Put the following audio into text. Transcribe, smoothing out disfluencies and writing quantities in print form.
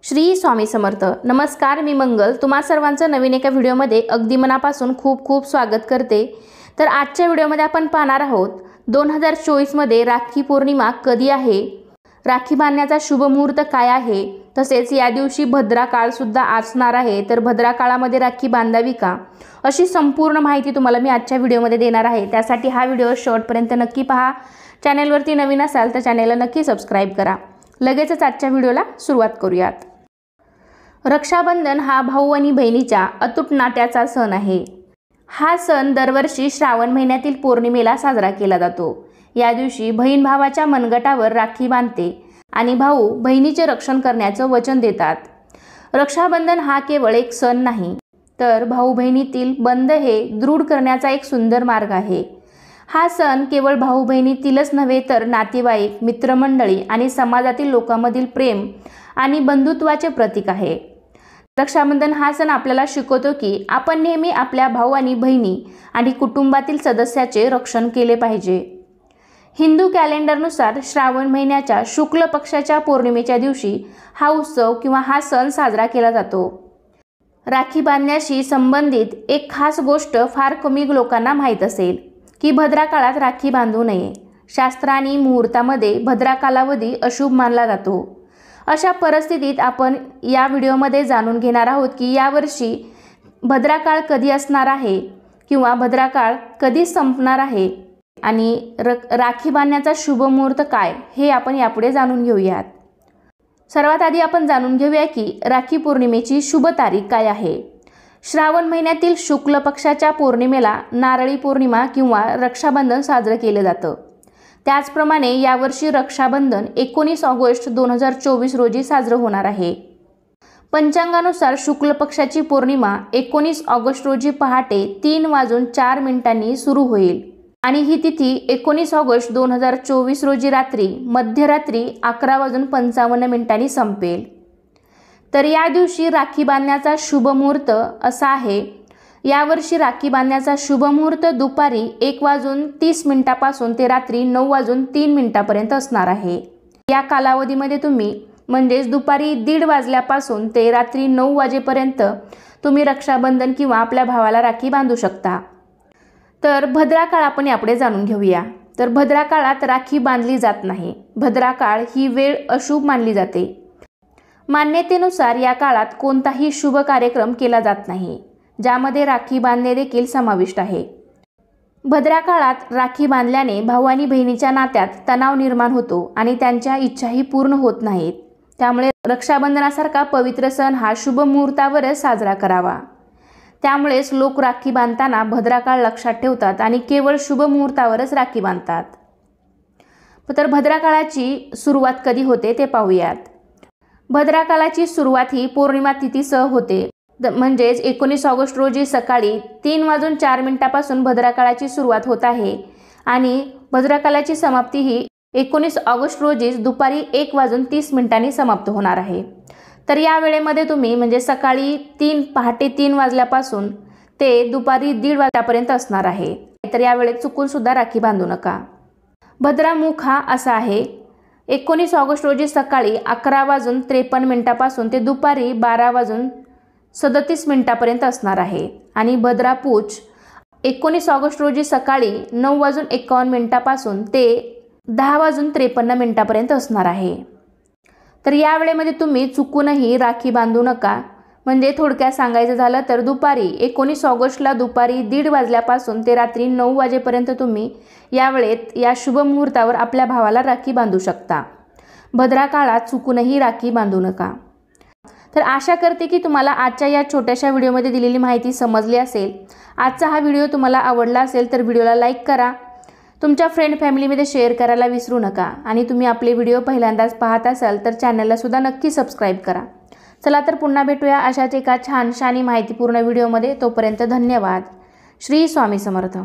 श्री स्वामी समर्थ। नमस्कार, मी मंगल तुम्हा सर्वांचं नवीन एका व्हिडिओमध्ये अगदी मनापासून खूप खूप स्वागत करते। तर आजच्या व्हिडिओमध्ये आपण पाहणार आहोत 2024 मध्ये राखी पौर्णिमा कधी आहे, राखी बांधण्याचा शुभ मुहूर्त काय आहे, तसेच या दिवशी भद्रा काळ सुद्धा असणार आहे। तर भद्रा काळामध्ये राखी बांधावी का, अशी संपूर्ण माहिती तुम्हाला मी आजच्या व्हिडिओमध्ये देणार आहे। त्यासाठी हा व्हिडिओ शेवटपर्यंत नक्की पहा। चॅनलवरती नवीन असाल तर चॅनलला नक्की सबस्क्राइब करा। लगेचच आजच्या व्हिडिओला सुरुवात करूयात। रक्षाबंधन हा भाऊ आणि बहिणीच्या अतूट नात्याचा सण आहे। हा सण दरवर्षी श्रावण महिन्यातील पौर्णिमेला साजरा केला जातो। या दिवशी बहीण भावाच्या मनगटावर राखी बांधते आणि भाऊ बहिणीचे रक्षण करण्याचं वचन देतात। रक्षाबंधन हा केवळ एक सण नाही, तर भाऊ बहिणीतील बंध हे दृढ करण्याचा एक सुंदर मार्ग आहे। हा सण केवळ भाऊ बहिणीतीलच नव्हे तर नातेवाईक, मित्रमंडळी आणि समाजातील लोकांमधील प्रेम आणि बंधुत्वाचे प्रतीक आहे। रक्षाबंधन हा सण आपल्याला शिकवतो की आपण नेहमी आपल्या भाऊ आणि बहिणी आणि कुटुंबातील सदस्याचे रक्षण केले पाहिजे। हिंदू कॅलेंडरनुसार श्रावण महिन्याच्या शुक्ल पक्षाच्या पौर्णिमेच्या दिवशी हा उत्सव किंवा हा सण साजरा केला जातो। राखी बांधण्याशी संबंधित एक खास गोष्ट फार कमी लोकांना माहीत असेल की भद्रा काळात राखी बांधू नये। शास्त्र आणि मुहूर्तामध्ये भद्रा कालावधी अशुभ मानला जातो। अशा परिस्थितीत आपण या व्हिडिओमध्ये जाणून घेणार आहोत की यावर्षी भद्रा काळ कधी असणार आहे किंवा भद्रा काळ कधी संपणार आहे आणि राखी बांधण्याचा शुभ मुहूर्त काय, हे आपण यापुढे जाणून घेऊयात। सर्वात आधी आपण जाणून घेऊया की राखी पौर्णिमेची शुभ तारीख काय आहे। श्रावण महिन्यातील शुक्ल पक्षाच्या पौर्णिमेला नारळी पौर्णिमा किंवा रक्षाबंधन साजरे केले जातं। त्याचप्रमाणे यावर्षी रक्षाबंधन 19 ऑगस्ट 2024 रोजी साजरे होणार आहे। पंचांगानुसार शुक्ल पक्षाची पौर्णिमा 19 ऑगस्ट रोजी पहाटे 3:04 सुरू होईल आणि ही तिथी 19 ऑगस्ट 2024 रोजी रात्री मध्यरात्री 11:55 संपेल। तर या दिवशी राखी बांधण्याचा शुभ मुहूर्त असा आहे। यावर्षी राखी बांधण्याचा शुभ मुहूर्त दुपारी 1:30 पासून ते रात्री 9:03 पर्यंत असणार आहे। या कालावधीमध्ये तुम्ही म्हणजेच दुपारी 1:30 वाजल्यापासून ते रात्री 9 वाजेपर्यंत तुम्ही रक्षाबंधन किंवा आपल्या भावाला राखी बांधू शकता। तर भद्रा काळ आपण यापुढे जाणून घेऊया। तर भद्रा काळात राखी बांधली जात नाही। भद्रा काळ ही वेळ अशुभ मानली जाते। मान्यतेनुसार या काळात कोणताही शुभ कार्यक्रम केला जात नाही, ज्यामध्ये राखी बांधणे देखील समाविष्ट आहे। भद्रा काळात राखी बांधल्याने भाऊ आणि बहिणीच्या नात्यात तणाव निर्माण होतो आणि त्यांच्या इच्छाही पूर्ण होत नाहीत। त्यामुळे रक्षाबंधनासारखा पवित्र सण हा शुभ मुहूर्तावरच साजरा करावा। त्यामुळेच लोक राखी बांधताना भद्रा काळ लक्षात ठेवतात आणि केवळ शुभ मुहूर्तावरच राखी बांधतात। तर भद्रा काळाची सुरुवात कधी होते ते पाहूयात। भद्रा काळाची सुरुवात ही पौर्णिमा तिथीसह होते, म्हणजेच 19 ऑगस्ट रोजी सकाळी 3:04 पासून भद्रा काळाची सुरुवात होत आहे आणि भद्रा काळाची समाप्ती ही 19 ऑगस्ट रोजी दुपारी 1:30 समाप्त होणार आहे। तर या वेळेमध्ये तुम्ही म्हणजे सकाळी पहाटे 3 वाजल्यापासून ते दुपारी 1:30 वाजेपर्यंत असणार आहे। तर या वेळेत चुकून सुद्धा राखी बांधू नका। भद्रा मुख हा असा आहे। 19 ऑगस्ट रोजी सकाळी 11:53 पासून ते दुपारी 12:37 पर्यंत असणार आहे आणि भद्रा पूछ 19 ऑगस्ट रोजी सकाळी 9:51 पासून ते 10:53 पर्यंत असणार आहे। तर या वेळेमध्ये तुम्ही चुकूनही राखी बांधू नका। म्हणजे थोडक्यात सांगायचं झालं तर दुपारी 19 ऑगस्टला दुपारी 1:30 वाजल्यापासून ते रात्री 9 वाजेपर्यंत तुम्ही या वेळेत या शुभ मुहूर्तावर आपल्या भावाला राखी बांधू शकता। भद्रा काळात चुकूनही राखी बांधू नका। तर आशा करते की तुम्हाला आजच्या या छोट्याशा व्हिडिओमध्ये दिलेली माहिती समजली असेल। आजचा हा व्हिडिओ तुम्हाला आवडला असेल तर व्हिडिओला लाईक करा, तुमच्या फ्रेंड फॅमिलीमध्ये शेअर करायला विसरू नका आणि तुम्ही आपले व्हिडिओ पहिल्यांदाच पाहत असाल तर चॅनलला सुद्धा नक्की सबस्क्राइब करा। चला तर पुन्हा भेटूया अशाच एका छानशा आणि माहितीपूर्ण व्हिडिओमध्ये। तोपर्यंत धन्यवाद। श्री स्वामी समर्थ।